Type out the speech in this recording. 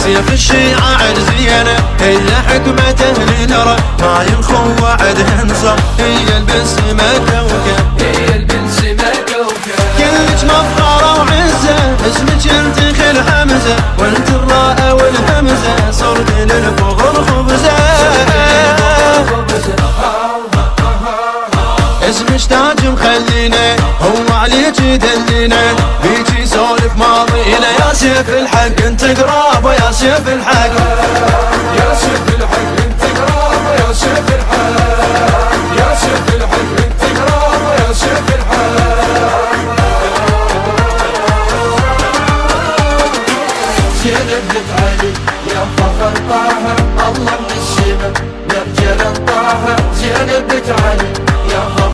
سيف الشعائر زينة هي حكمته لنرى ما ينخو وعد هنصر هي البسمة كوكب هي البسمة كوكب كلك مفخرة وعزة اسمك انت خل حمزة وانت الراء والهمزة صرت للفخر خبزة اسمك تاج مخلينا هو عليك يدلينا بيجي سولف ماضينا يا سيف الحق انت قراب ويا سيف الحق يا سيف الحق انت قراب ويا سيف الحق يا سيف الحق انت قراب ويا سيف الحق زينب بنت علي يا فخر طه الله من السما يا رجال طه زينب بنت علي